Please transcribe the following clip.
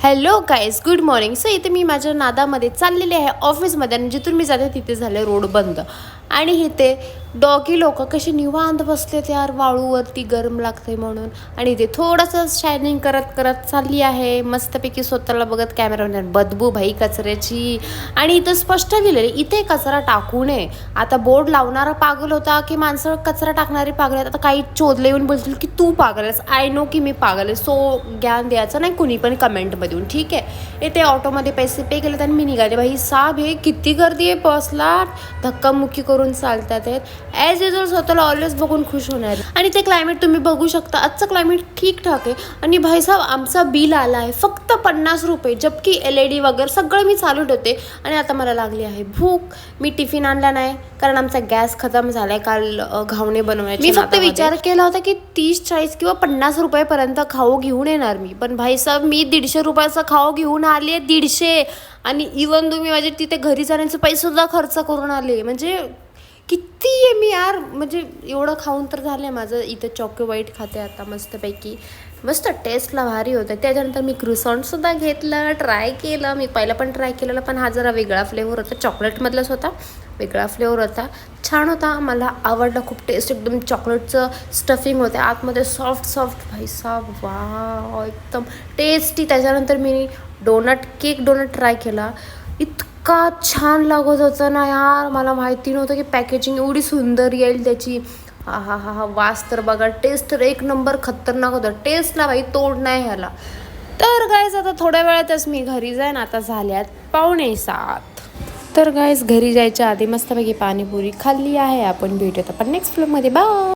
Hello guys, good morning. So इथे मी माझ्या नादामध्ये चाललेले आहे ऑफिसमध्ये आणि जिथून मी जाते तिथे झालं रोड बंद. आणि इथे डॉगी लोक कसे निवांत बसलेत यार, वाळूवरती गरम लागते म्हणून. आणि इथे थोडंसं शायनिंग करत करत चालली आहे मस्तपैकी, स्वतःला बघत कॅमेरामध्ये. बदबू भाई कचऱ्याची. आणि इथं स्पष्ट लिहिलेलं इथे कचरा टाकू नये. आता बोर्ड लावणारा पागल होता की माणसं कचरा टाकणारी पागल आहेत. आता काही चोदले येऊन बोलतील की तू पागल आहेस. आय नो की मी पागल आहे. सो ज्ञान द्यायचं नाही कुणी पण कमेंटमध्ये. ठीक आहे. इथे ऑटोमध्ये पैसे पे केलेत आणि मी निघाले. भाई साहेब, हे किती गर्दी आहे बसला, धक्कामुक्की करून चालतात आहेत. ॲज युजल स्वतःला ऑलवेज बघून खुश होणार. आणि ते क्लायमेट तुम्ही बघू शकता, आजचं क्लायमेट ठीकठाक आहे. आणि भाई साहेब, आमचा बिल आला आहे फक्त 50 रुपये, जबकी LED वगैरे सगळं मी चालू ठेवते. आणि आता मला लागली आहे भूक. मी टिफिन आणला नाही कारण आमचा गॅस खतम झालाय काल घावणे बनवायचे. मी फक्त विचार केला होता की 30, 40 किंवा 50 रुपयापर्यंत खाऊ घेऊन येणार मी. पण भाई साहेब, मी 150 रुपयाचा खाऊ घेऊन आले. 150. आणि इवन तुम्ही माझे तिथे घरी जाण्याचे पैसे सुद्धा खर्च करून आले. म्हणजे किती आहे मी यार, म्हणजे एवढं खाऊन तर झालं आहे माझं. इथं चॉकोबाईट खाते आता मस्तपैकी. मस्त टेस्टला भारी होतं. त्याच्यानंतर मी क्रुसॉन्टसुद्धा घेतलं, ट्राय केलं. मी पहिला पण ट्राय केलेला, पण हा जरा वेगळा फ्लेवर होता. चॉकलेटमधलाच होता, वेगळा फ्लेवर होता. छान होता, मला आवडला खूप. टेस्ट एकदम चॉकलेटचं स्टफिंग होते आतमध्ये, सॉफ्ट सॉफ्ट. भाई साब, वा, एकदम टेस्टी. त्याच्यानंतर मी केक डोनट ट्राय केला. इतका छान लागत होतं ना यार, मला माहिती नव्हतं की पॅकेजिंग एवढी सुंदर येईल त्याची. हा हा हा हा, वास तर बघा, टेस्ट तर एक नंबर खतरनाक होतं. टेस्टला भाई तोड नाही ह्याला. तर गाईज, आता थोड्या वेळातच मी घरी जाईन. आता झाल्यात 6:45. तर गाईज, घरी जायच्या आधी मस्तपैकी पाणीपुरी खाल्ली आहे. आपण भेटूयात आपण नेक्स्ट व्लॉगमध्ये. बाय.